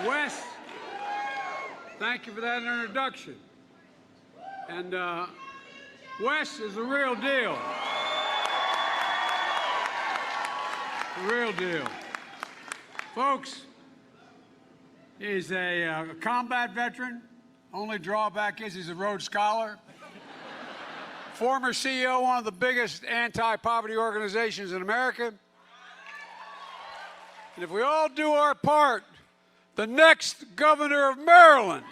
Wes, thank you for that introduction. And Wes is the real deal. The real deal. Folks, he's a combat veteran. Only drawback is he's a Rhodes Scholar. Former CEO of one of the biggest anti-poverty organizations in America. And if we all do our part, the next governor of Maryland.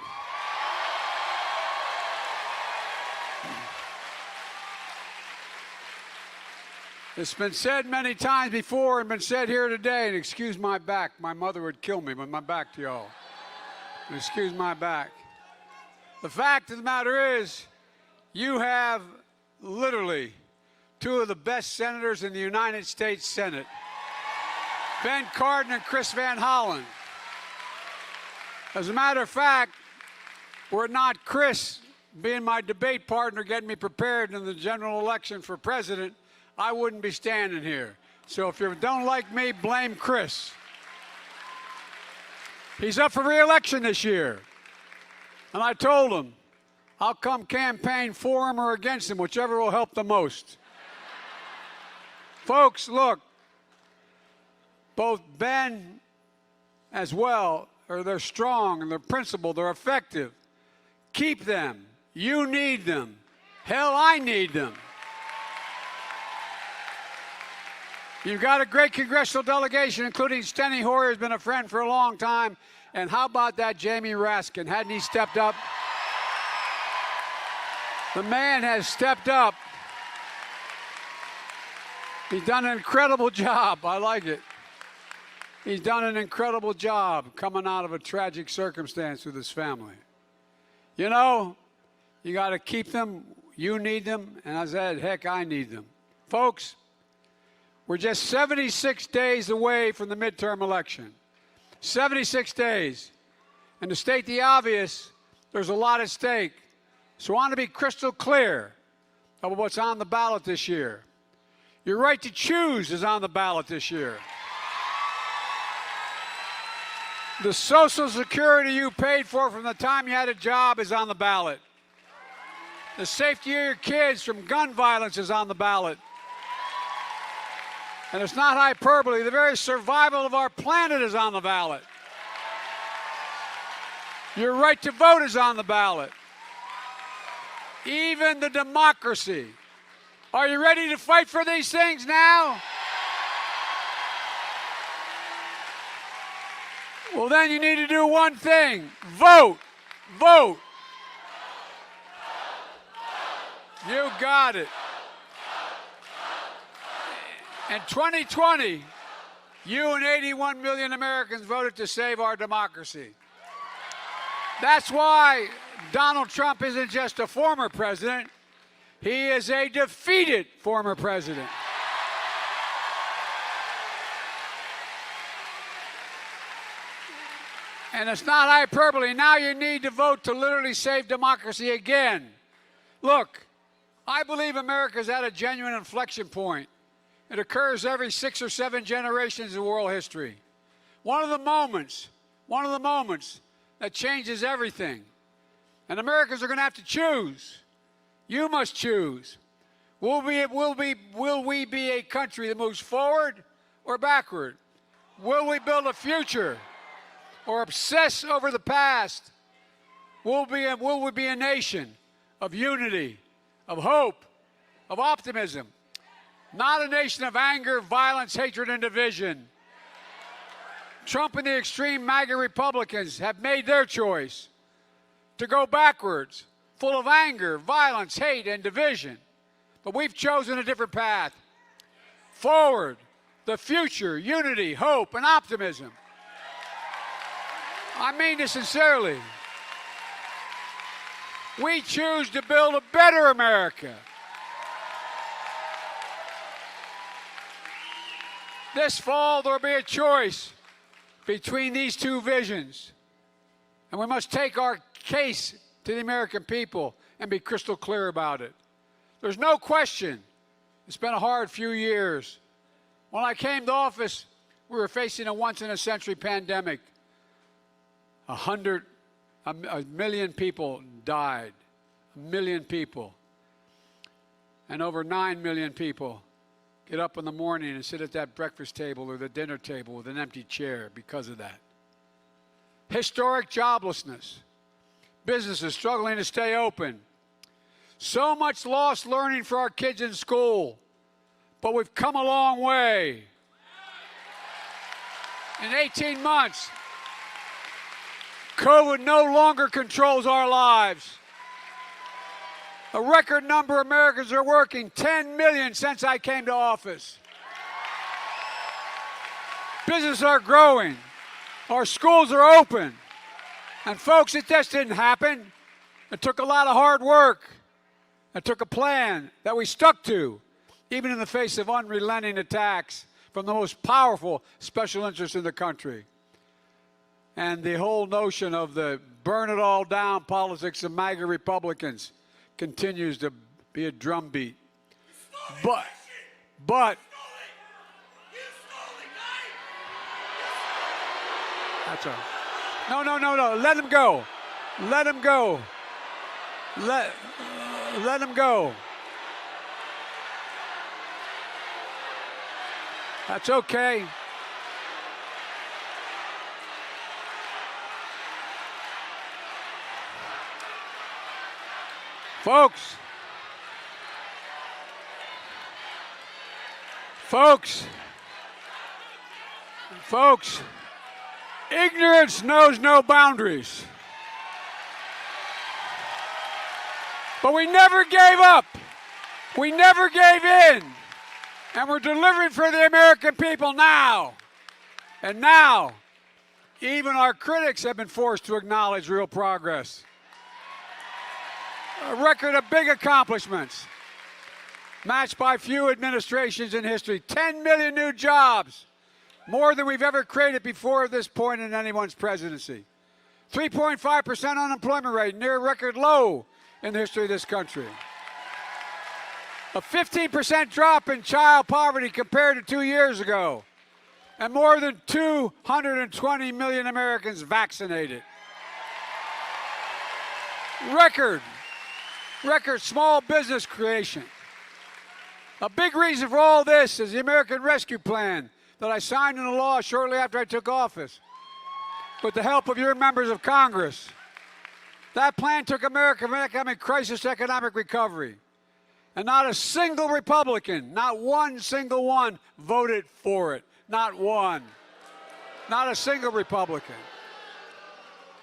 It's been said many times before and been said here today, and excuse my back. My mother would kill me with my back to y'all. Excuse my back. The fact of the matter is, you have literally two of the best senators in the United States Senate, Ben Cardin and Chris Van Hollen. As a matter of fact, were it not Chris being my debate partner, getting me prepared in the general election for president, I wouldn't be standing here. So if you don't like me, blame Chris. He's up for re-election this year. And I told him, I'll come campaign for him or against him, whichever will help the most. Folks, look, both Ben as well, they're strong and they're principled, they're effective. Keep them. You need them. Hell, I need them. You've got a great congressional delegation, including Steny Hoyer, who's been a friend for a long time. And how about that Jamie Raskin? Hadn't he stepped up? The man has stepped up. He's done an incredible job. I like it. He's done an incredible job coming out of a tragic circumstance with his family. You know, you got to keep them. You need them. And I said, heck, I need them. Folks, we're just 76 days away from the midterm election. 76 days. And to state the obvious, there's a lot at stake. So I want to be crystal clear about what's on the ballot this year. Your right to choose is on the ballot this year. The Social Security you paid for from the time you had a job is on the ballot. The safety of your kids from gun violence is on the ballot. And it's not hyperbole. The very survival of our planet is on the ballot. Your right to vote is on the ballot. Even the democracy. Are you ready to fight for these things now? Well, then you need to do one thing. Vote. Vote. You got it. In 2020, you and 81 million Americans voted to save our democracy. That's why Donald Trump isn't just a former president. He is a defeated former president. And it's not hyperbole. Now you need to vote to literally save democracy again. Look, I believe America's at a genuine inflection point. It occurs every 6 or 7 generations in world history. One of the moments that changes everything. And Americans are going to have to choose. You must choose. Will we be a country that moves forward or backward? Will we build a future or obsess over the past? Will we be a nation of unity, of hope, of optimism? Not a nation of anger, violence, hatred, and division. Trump and the extreme MAGA Republicans have made their choice to go backwards, full of anger, violence, hate, and division. But we've chosen a different path. Forward, the future, unity, hope, and optimism. I mean this sincerely. We choose to build a better America. This fall, there will be a choice between these two visions. And we must take our case to the American people and be crystal clear about it. There's no question it's been a hard few years. When I came to office, we were facing a once-in-a-century pandemic. a million people died. A million people. And over 9 million people get up in the morning and sit at that breakfast table or the dinner table with an empty chair because of that. Historic joblessness. Businesses struggling to stay open. So much lost learning for our kids in school. But we've come a long way. In 18 months, COVID no longer controls our lives. A record number of Americans are working, 10 million since I came to office. Businesses are growing. Our schools are open. And folks, it just didn't happen. It took a lot of hard work. It took a plan that we stuck to, even in the face of unrelenting attacks from the most powerful special interests in the country. And the whole notion of the burn it all down politics of MAGA Republicans continues to be a drumbeat. But that's all. No. Let him go. Let him go. Let him go. That's okay. Folks, ignorance knows no boundaries. But we never gave up. We never gave in. And we're delivering for the American people now. And now, even our critics have been forced to acknowledge real progress. A record of big accomplishments, matched by few administrations in history. 10 million new jobs, more than we've ever created before at this point in anyone's presidency. 3.5% unemployment rate, near record low in the history of this country. A 15% drop in child poverty compared to 2 years ago. And more than 220 million Americans vaccinated. Record small business creation. A big reason for all this is the American Rescue Plan that I signed into law shortly after I took office with the help of your members of Congress. That plan took America from economic crisis to economic recovery. And not a single Republican, not one single one, voted for it. Not one. Not a single Republican.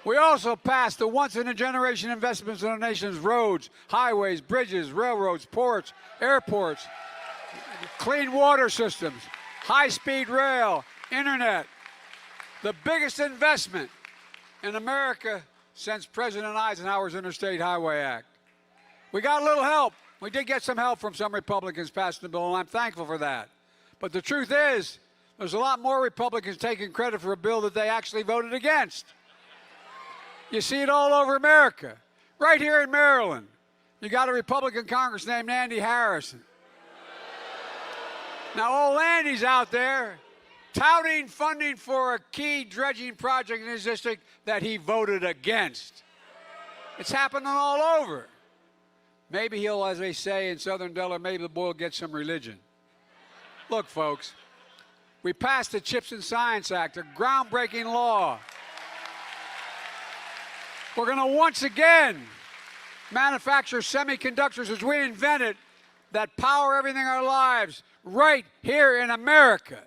We also passed the once-in-a-generation investments in our nation's roads, highways, bridges, railroads, ports, airports, clean water systems, high-speed rail, internet. The biggest investment in America since President Eisenhower's Interstate Highway Act. We got a little help. We did get some help from some Republicans passing the bill, and I'm thankful for that. But the truth is, there's a lot more Republicans taking credit for a bill that they actually voted against. You see it all over America. Right here in Maryland, you got a Republican Congress named Andy Harrison. Now, old Andy's out there touting funding for a key dredging project in his district that he voted against. It's happening all over. Maybe he'll, as they say in Southern Delaware, maybe the boy will get some religion. Look, folks, we passed the CHIPS and Science Act, a groundbreaking law. We're going to once again manufacture semiconductors as we invented that power everything in our lives right here in America.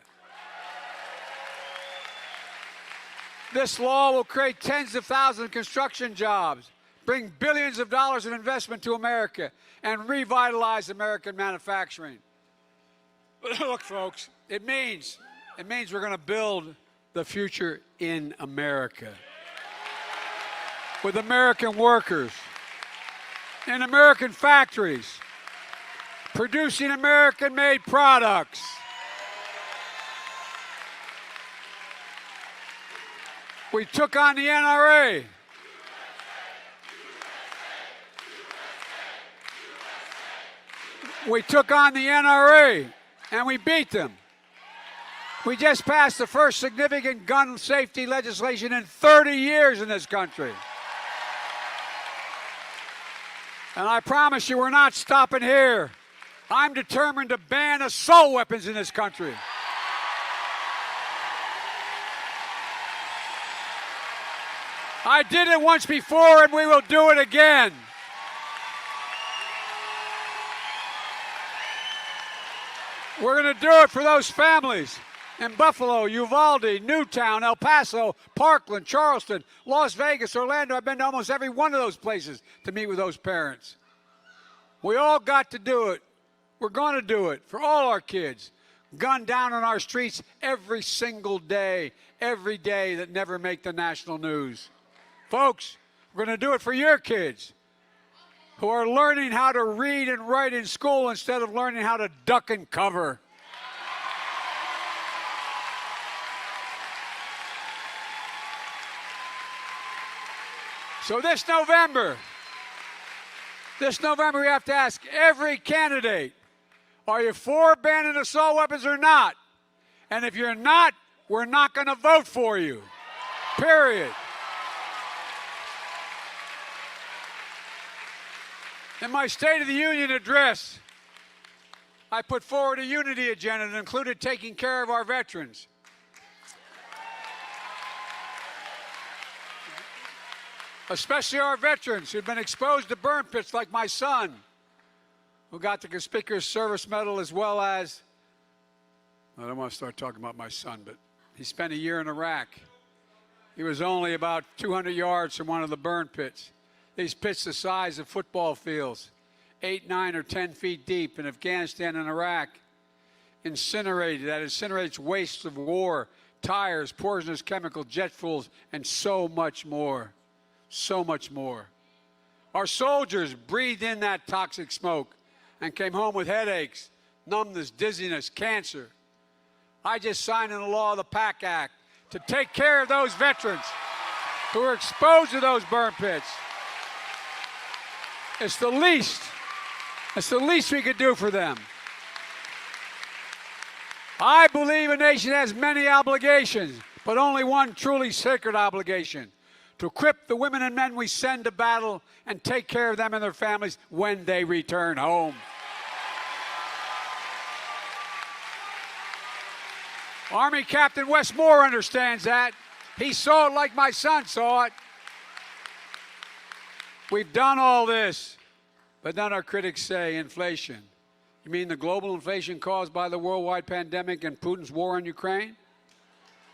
This law will create tens of thousands of construction jobs, bring billions of dollars of investment to America, and revitalize American manufacturing. Look, folks, it means we're going to build the future in America. With American workers, in American factories, producing American-made products. We took on the NRA. We took on the NRA, and we beat them. We just passed the first significant gun safety legislation in 30 years in this country. And I promise you, we're not stopping here. I'm determined to ban assault weapons in this country. I did it once before, and we will do it again. We're going to do it for those families in Buffalo, Uvalde, Newtown, El Paso, Parkland, Charleston, Las Vegas, Orlando. I've been to almost every one of those places to meet with those parents. We all got to do it. We're going to do it for all our kids. Gunned down on our streets every single day, every day that never make the national news. Folks, we're going to do it for your kids who are learning how to read and write in school instead of learning how to duck and cover. So this November, we have to ask every candidate, are you for banning assault weapons or not? And if you're not, we're not going to vote for you. Period. In my State of the Union address, I put forward a unity agenda that included taking care of our veterans. Especially our veterans who've been exposed to burn pits like my son, who got the Conspicuous Service Medal, as well as, I don't want to start talking about my son, but he spent a year in Iraq. He was only about 200 yards from one of the burn pits. These pits the size of football fields, 8, 9, or 10 feet deep in Afghanistan and Iraq. Incinerated, that incinerates wastes of war, tires, poisonous chemical, jet fuels, and so much more. So much more. Our soldiers breathed in that toxic smoke and came home with headaches, numbness, dizziness, cancer. I just signed into law the PAC Act to take care of those veterans who were exposed to those burn pits. It's the least we could do for them. I believe a nation has many obligations, but only one truly sacred obligation: to equip the women and men we send to battle and take care of them and their families when they return home. Army Captain Wes Moore understands that. He saw it like my son saw it. We've done all this, but then our critics say inflation. You mean the global inflation caused by the worldwide pandemic and Putin's war in Ukraine?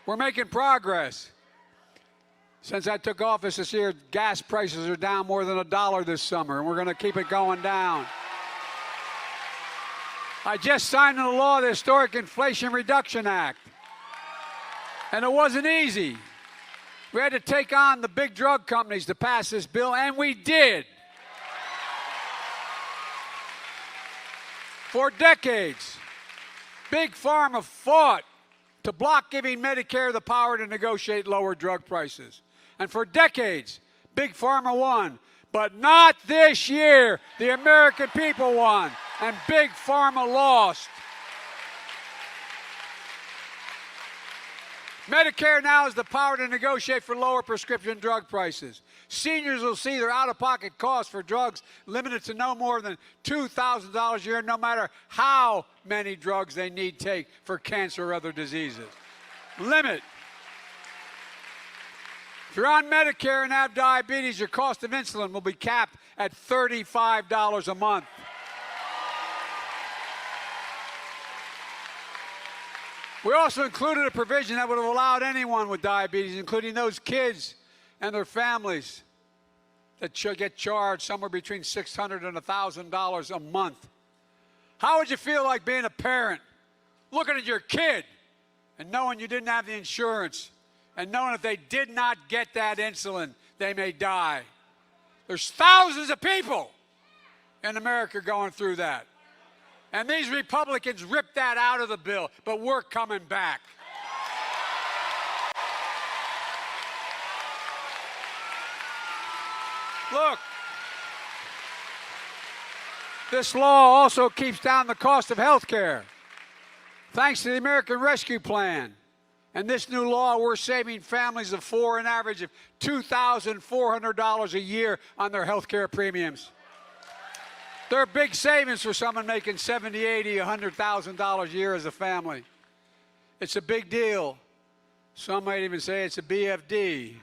We're making progress. Since I took office this year, gas prices are down more than $1 this summer, and we're going to keep it going down. I just signed into law the historic Inflation Reduction Act, and it wasn't easy. We had to take on the big drug companies to pass this bill, and we did. For decades, Big Pharma fought to block giving Medicare the power to negotiate lower drug prices. And for decades, Big Pharma won. But not this year. The American people won, and Big Pharma lost. Medicare now has the power to negotiate for lower prescription drug prices. Seniors will see their out-of-pocket costs for drugs limited to no more than $2,000 a year, no matter how many drugs they need to take for cancer or other diseases. Limit. If you're on Medicare and have diabetes, your cost of insulin will be capped at $35 a month. We also included a provision that would have allowed anyone with diabetes, including those kids and their families, that should get charged somewhere between $600 and $1,000 a month. How would you feel like being a parent, looking at your kid and knowing you didn't have the insurance, and knowing if they did not get that insulin, they may die? There's thousands of people in America going through that. And these Republicans ripped that out of the bill, but we're coming back. Look, this law also keeps down the cost of health care. Thanks to the American Rescue Plan and this new law, we're saving families of four an average of $2,400 a year on their health care premiums. They're big savings for someone making $70,000, $80,000, $100,000 a year as a family. It's a big deal. Some might even say it's a BFD.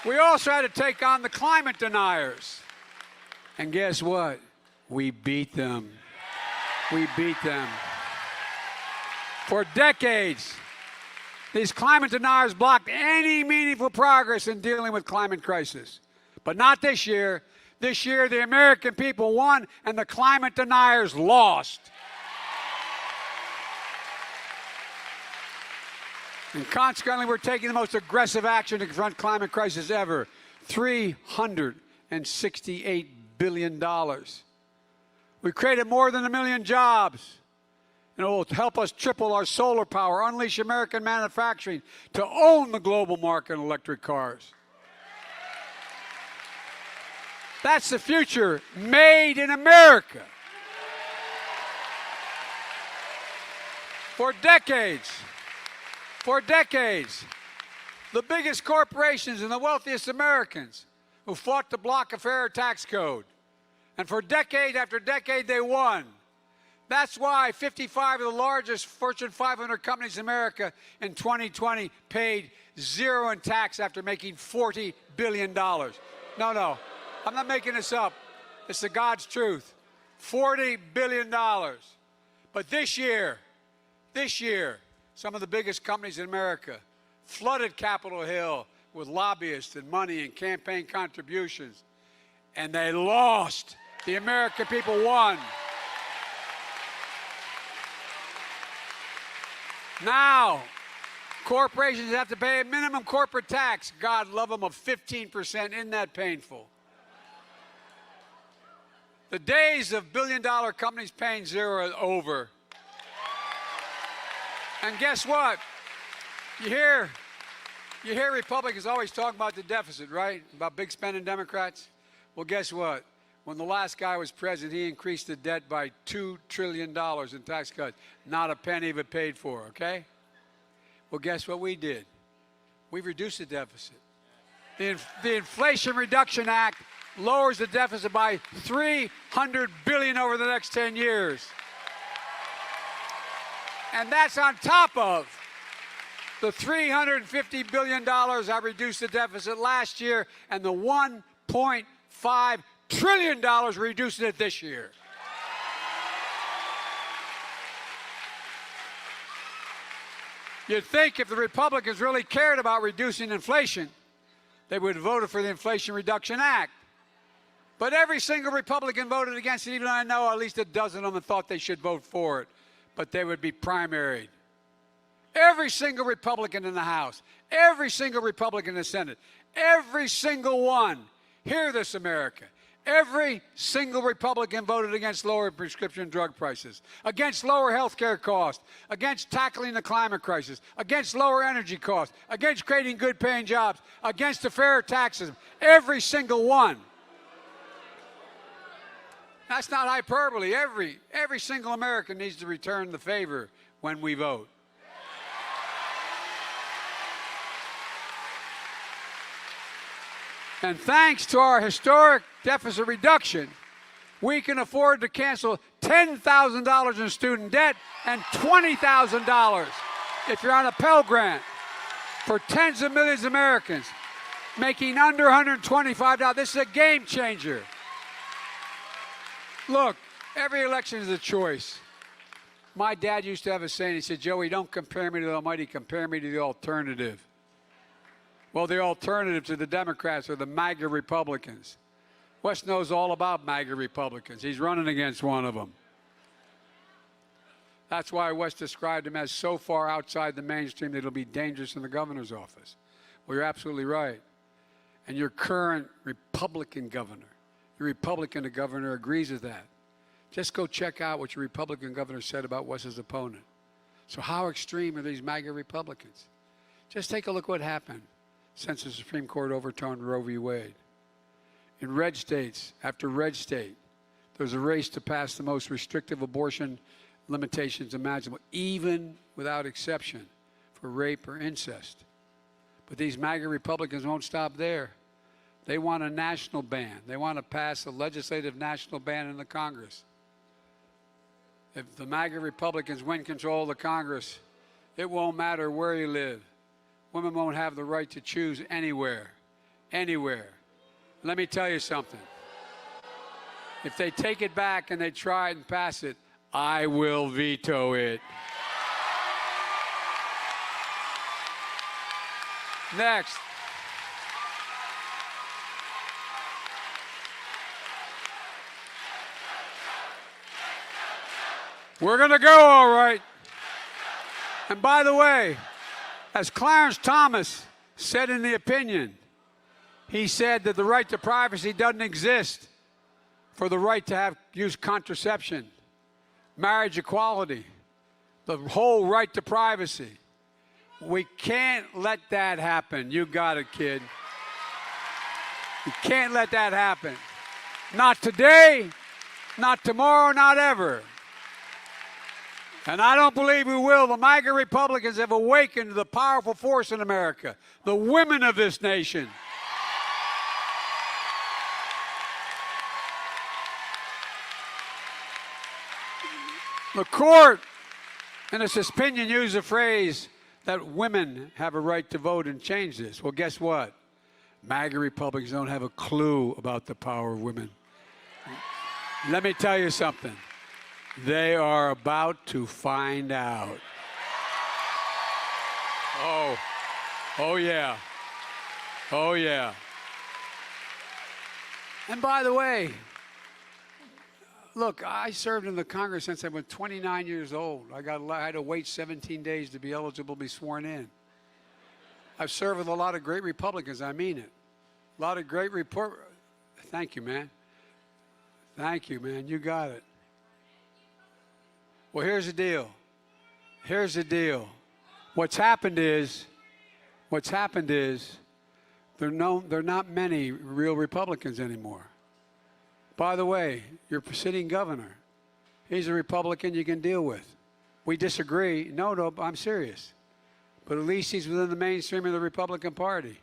We also had to take on the climate deniers. And guess what? We beat them. We beat them. For decades, these climate deniers blocked any meaningful progress in dealing with climate crisis. But not this year. This year, the American people won and the climate deniers lost. And consequently, we're taking the most aggressive action to confront climate crisis ever. $368 billion. We created more than 1 million jobs. And it will help us triple our solar power, unleash American manufacturing to own the global market in electric cars. That's the future, made in America. For decades, the biggest corporations and the wealthiest Americans who fought to block a fair tax code. And for decade after decade, they won. That's why 55 of the largest Fortune 500 companies in America in 2020 paid zero in tax after making $40 billion. No, I'm not making this up. It's the God's truth. $40 billion. But this year, some of the biggest companies in America flooded Capitol Hill with lobbyists and money and campaign contributions. And they lost. The American people won. Now, corporations have to pay a minimum corporate tax, God love them, of 15%. Isn't that painful? The days of billion-dollar companies paying zero are over. And guess what? You hear Republicans always talk about the deficit, right? About big spending Democrats. Well, guess what? When the last guy was president, he increased the debt by $2 trillion in tax cuts. Not a penny of it paid for, okay? Well, guess what we did? We reduced the deficit. The Inflation Reduction Act lowers the deficit by $300 billion over the next 10 years. And that's on top of the $350 billion I reduced the deficit last year and the $1.5 trillion reducing it this year. You'd think if the Republicans really cared about reducing inflation, they would have voted for the Inflation Reduction Act. But every single Republican voted against it, even though I know at least a dozen of them thought they should vote for it. But they would be primaried. Every single Republican in the House, every single Republican in the Senate, every single one, hear this, America, every single Republican voted against lower prescription drug prices, against lower health care costs, against tackling the climate crisis, against lower energy costs, against creating good-paying jobs, against the fair taxes, every single one. That's not hyperbole. Every single American needs to return the favor when we vote. And thanks to our historic deficit reduction, we can afford to cancel $10,000 in student debt and $20,000 if you're on a Pell Grant for tens of millions of Americans making under $125. This is a game changer. Look, every election is a choice. My dad used to have a saying. He said, Joey, don't compare me to the Almighty, compare me to the alternative. Well, the alternative to the Democrats are the MAGA Republicans. West knows all about MAGA Republicans. He's running against one of them. That's why West described him as so far outside the mainstream that it'll be dangerous in the governor's office. Well, you're absolutely right. And your current Republican governor, your Republican governor agrees with that. Just go check out what your Republican governor said about West's opponent. So how extreme are these MAGA Republicans? Just take a look what happened since the Supreme Court overturned Roe v. Wade. in red states after red state, there's a race to pass the most restrictive abortion limitations imaginable, even without exception for rape or incest. But these MAGA Republicans won't stop there. They want a national ban. They want to pass a legislative national ban in the Congress. If the MAGA Republicans win control of the Congress, it won't matter where you live. Women won't have the right to choose anywhere. Anywhere. Let me tell you something. If they take it back and they try and pass it, I will veto it. Next. We're going to go all right. And by the way, as Clarence Thomas said in the opinion, he said that the right to privacy doesn't exist for the right to use contraception, marriage equality, the whole right to privacy. We can't let that happen. You got it, kid. You can't let that happen. Not today, not tomorrow, not ever. And I don't believe we will. The MAGA Republicans have awakened to the powerful force in America, the women of this nation. The court, in its opinion, used the phrase that women have a right to vote and change this. Well, guess what? MAGA Republicans don't have a clue about the power of women. Let me tell you something. They are about to find out. Oh yeah. Oh yeah. And by the way, look, I served in the Congress since I was 29 years old. I had to wait 17 days to be eligible to be sworn in. I've served with a lot of great Republicans. I mean it. A lot of great Thank you, man. Thank you, man. You got it. Well, here's the deal. Here's the deal. What's happened is there are not many real Republicans anymore. By the way, your sitting governor, he's a Republican you can deal with. We disagree. No, I'm serious. But at least he's within the mainstream of the Republican Party.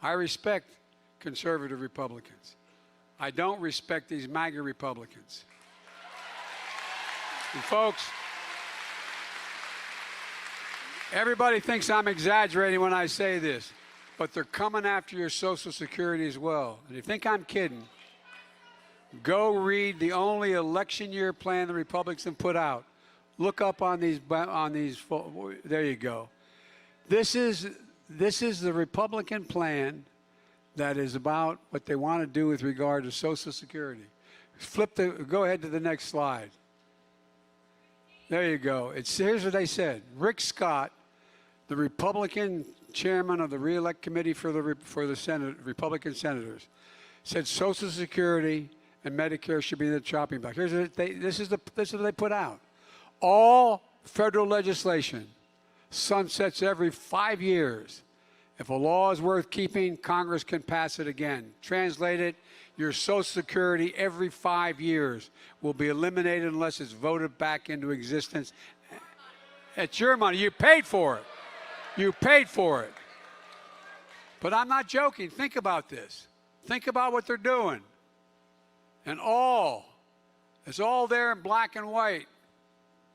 I respect conservative Republicans. I don't respect these MAGA Republicans. And folks, everybody thinks I'm exaggerating when I say this, but they're coming after your Social Security as well. And if you think I'm kidding, go read the only election year plan the Republicans put out. Look up on these. There you go. This is the Republican plan that is about what they want to do with regard to Social Security. Go ahead to the next slide. There you go. Here's what they said. Rick Scott, the Republican chairman of the Re-elect Committee for the Senate, Republican senators, said Social Security and Medicare should be in the chopping block. This is what they put out. All federal legislation sunsets every 5 years. If a law is worth keeping, Congress can pass it again. Translate it, your Social Security every 5 years will be eliminated unless it's voted back into existence. It's your money. You paid for it. You paid for it. But I'm not joking. Think about this. Think about what they're doing. And it's all there in black and white.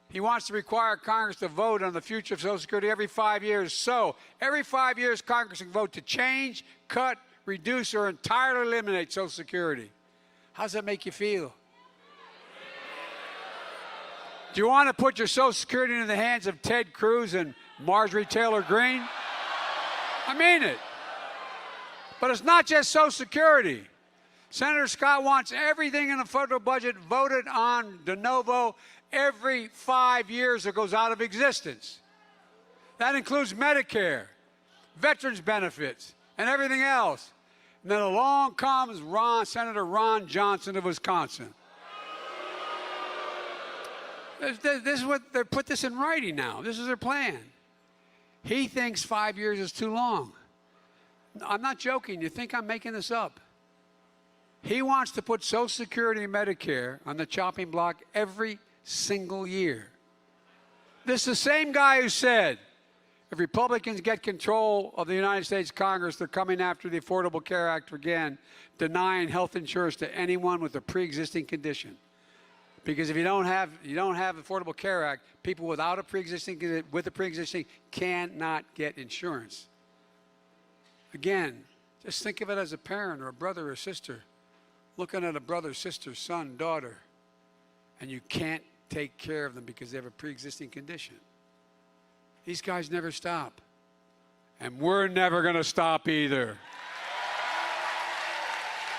He wants to require Congress to vote on the future of Social Security every 5 years. So every 5 years, Congress can vote to change, cut, reduce, or entirely eliminate Social Security. How does that make you feel? Do you want to put your Social Security into the hands of Ted Cruz and Marjorie Taylor Greene? I mean it. But it's not just Social Security. Senator Scott wants everything in the federal budget voted on de novo every 5 years it goes out of existence. That includes Medicare, veterans benefits, and everything else. And then along comes Senator Ron Johnson of Wisconsin. This is what they put this in writing now. This is their plan. He thinks 5 years is too long. I'm not joking. You think I'm making this up? He wants to put Social Security and Medicare on the chopping block every single year. This is the same guy who said, if Republicans get control of the United States Congress, they're coming after the Affordable Care Act again, denying health insurance to anyone with a pre-existing condition. Because if you don't have Affordable Care Act, people without a pre-existing, with a pre-existing cannot get insurance. Again, just think of it as a parent or a brother or sister looking at a brother, sister, son, daughter, and you can't take care of them because they have a pre-existing condition. These guys never stop. And we're never going to stop either.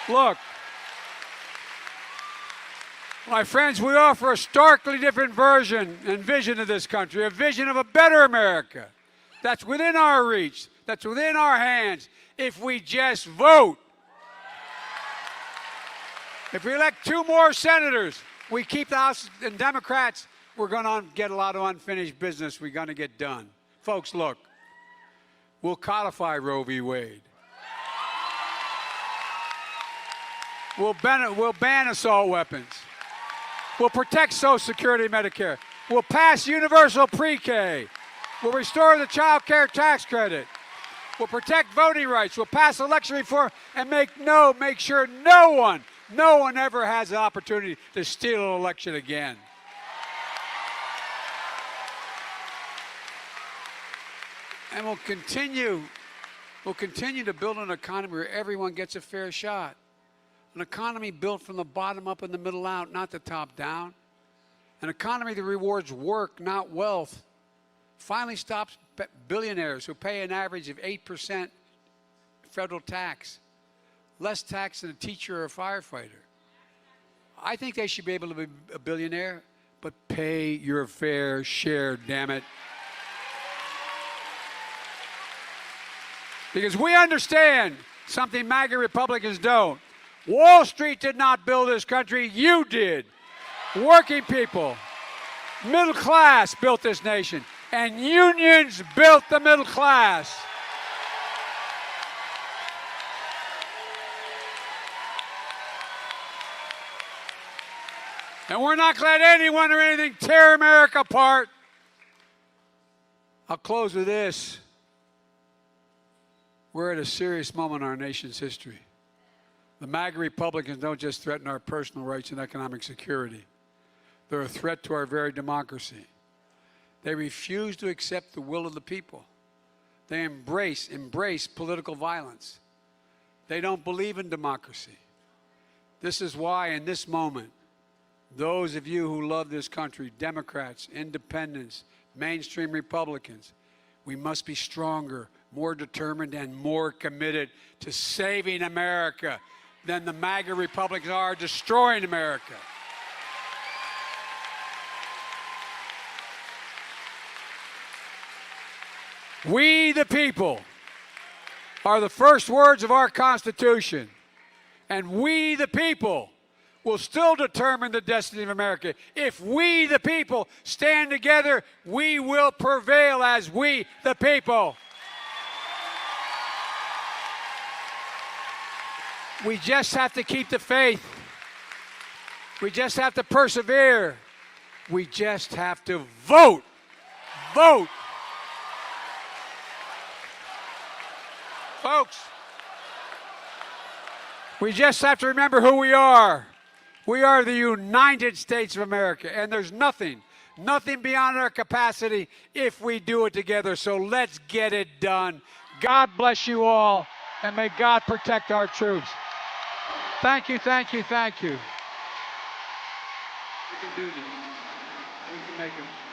Look, my friends, we offer a starkly different version and vision of this country, a vision of a better America that's within our reach, that's within our hands, if we just vote. If we elect 2 more senators, we keep the House and Democrats, we're going to get a lot of unfinished business we're going to get done. Folks, look, we'll codify Roe v. Wade. We'll ban assault weapons. We'll protect Social Security and Medicare. We'll pass universal pre-K. We'll restore the child care tax credit. We'll protect voting rights. We'll pass election reform and make sure no one ever has an opportunity to steal an election again. And we'll continue to build an economy where everyone gets a fair shot. An economy built from the bottom up and the middle out, not the top down. An economy that rewards work, not wealth. Finally stops billionaires who pay an average of 8% federal tax. Less tax than a teacher or a firefighter. I think they should be able to be a billionaire, but pay your fair share, damn it. Because we understand something MAGA Republicans don't. Wall Street did not build this country, you did. Working people, middle class built this nation, and unions built the middle class. And we're not going to let anyone or anything tear America apart. I'll close with this. We're at a serious moment in our nation's history. The MAGA Republicans don't just threaten our personal rights and economic security. They're a threat to our very democracy. They refuse to accept the will of the people. They embrace political violence. They don't believe in democracy. This is why, in this moment, those of you who love this country, Democrats, independents, mainstream Republicans, we must be stronger, more determined, and more committed to saving America than the MAGA Republicans are destroying America. We, the people, are the first words of our Constitution, and we, the people, will still determine the destiny of America. If we, the people, stand together, we will prevail as we, the people. We just have to keep the faith. We just have to persevere. We just have to vote. Vote. Folks, we just have to remember who we are. We are the United States of America, and there's nothing beyond our capacity if we do it together. So let's get it done. God bless you all, and may God protect our troops. Thank you, thank you, thank you. We can do this. We can make it.